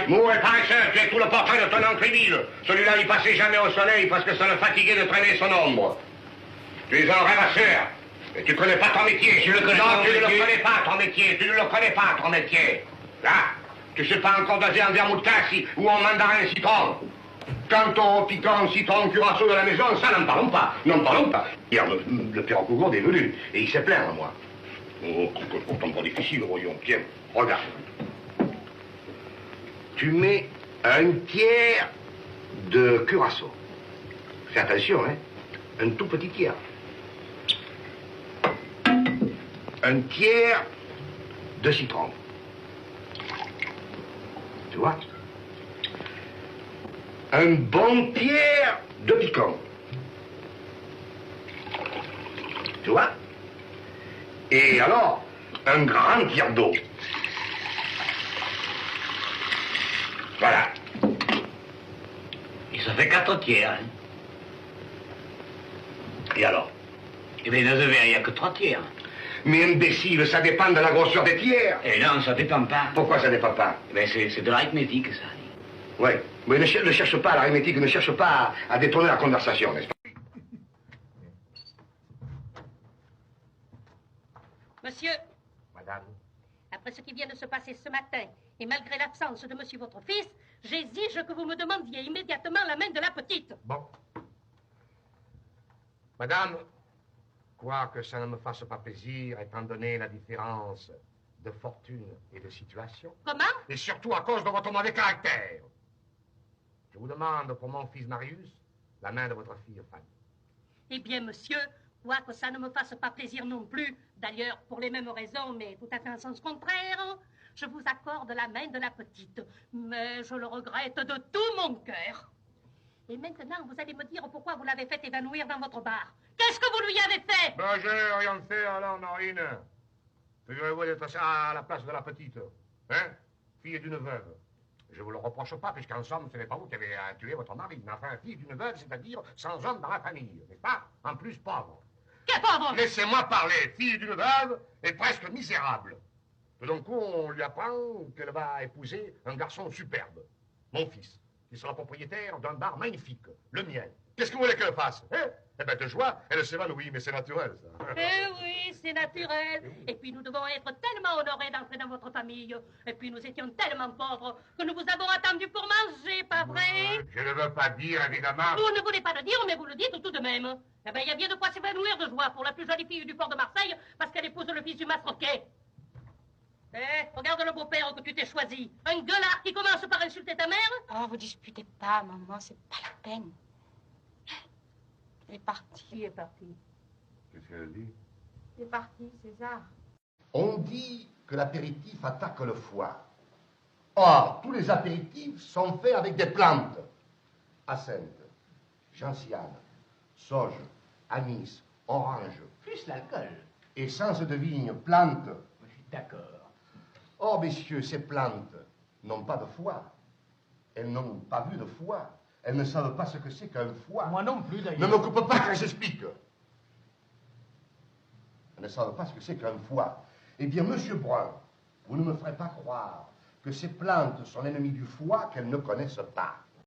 Mauvais paresseur, tu es tout le portrait de ton oncle Émile. Celui-là, il passait jamais au soleil parce que ça le fatiguait de traîner son ombre. Tu es un rêvasseur. Et tu connais pas ton métier. Je le connais non, pas, tu ne le connais pas, ton métier. Tu ne le connais pas, ton métier. Là, tu sais pas encore doser un vermouth cassis ou en mandarin citron. Quant au piquant citron curaçao de la maison, ça, n'en parlons pas. N'en parlons pas. Hier, le père Cougourde est venu et il s'est plaint à moi. Oh, c'est pourtant pas difficile, voyons. Tiens, regarde. Tu mets un tiers de curaçao. Fais attention, hein. Un tout petit tiers. Un tiers de citron. Tu vois? Un bon tiers de piquant. Tu vois? Et alors, un grand tiers d'eau. Voilà. Et ça fait 4 tiers, hein. Et alors? Eh bien, dans un verre, il n'y a que 3 tiers. Mais imbécile, ça dépend de la grosseur des tiers. Eh non, ça dépend pas. Pourquoi ça dépend pas? Eh bien, c'est de l'arithmétique, ça. Oui, mais ne cherche pas l'arithmétique, ne cherche pas à détourner la conversation, n'est-ce pas? Monsieur, Madame. après ce qui vient de se passer ce matin, et malgré l'absence de monsieur votre fils, j'exige que vous me demandiez immédiatement la main de la petite. Bon. Madame, quoique ça ne me fasse pas plaisir, étant donné la différence de fortune et de situation. Comment? Et surtout à cause de votre mauvais caractère. Je vous demande pour mon fils Marius la main de votre fille Fanny. Eh bien, monsieur, quoique ça ne me fasse pas plaisir non plus, d'ailleurs pour les mêmes raisons, mais tout à fait en sens contraire, je vous accorde la main de la petite. Mais je le regrette de tout mon cœur. Et maintenant, vous allez me dire pourquoi vous l'avez fait évanouir dans votre bar. Qu'est-ce que vous lui avez fait? Ben, je n'ai rien fait, alors, Norine. Figurez-vous d'être à la place de la petite. Hein? Fille d'une veuve. Je vous le reproche pas, puisqu'en somme, ce n'est pas vous qui avez tué votre mari. Mais enfin, fille d'une veuve, c'est-à-dire sans homme dans la famille, n'est-ce pas? En plus, pauvre. Quel pauvre? Laissez-moi parler. Fille d'une veuve et presque misérable. Tout d'un coup, on lui apprend qu'elle va épouser un garçon superbe. Mon fils, qui sera propriétaire d'un bar magnifique, le mien. Qu'est-ce que vous voulez qu'elle fasse, hein? Eh bien, de joie, elle s'évanouit, mais c'est naturel, ça. Eh oui, c'est naturel. Et puis nous devons être tellement honorés d'entrer dans votre famille. Et puis nous étions tellement pauvres que nous vous avons attendu pour manger, pas vrai? Je ne veux pas dire, évidemment. Vous ne voulez pas le dire, mais vous le dites tout de même. Eh bien, il y a bien de quoi s'évanouir de joie pour la plus jolie fille du port de Marseille parce qu'elle épouse le fils du mastroquet. Eh, regarde le beau-père que tu t'es choisi. Un gueulard qui commence par insulter ta mère. Oh, vous disputez pas, maman, c'est pas la peine. Il est parti. Qui est parti? Qu'est-ce qu'elle dit? Il est parti, César. On dit que l'apéritif attaque le foie. Or, tous les apéritifs sont faits avec des plantes. Absinthe, gentiane, sauge, anis, orange. Plus l'alcool. Essence de vigne, plantes. Je suis d'accord. Or, messieurs, ces plantes n'ont pas de foie. Elles n'ont pas vu de foie. Elles ne savent pas ce que c'est qu'un foie. Moi non plus, d'ailleurs. Ne me coupe pas que j'explique. Elles ne savent pas ce que c'est qu'un foie. Eh bien, monsieur Brun, vous ne me ferez pas croire que ces plantes sont l'ennemi du foie qu'elles ne connaissent pas.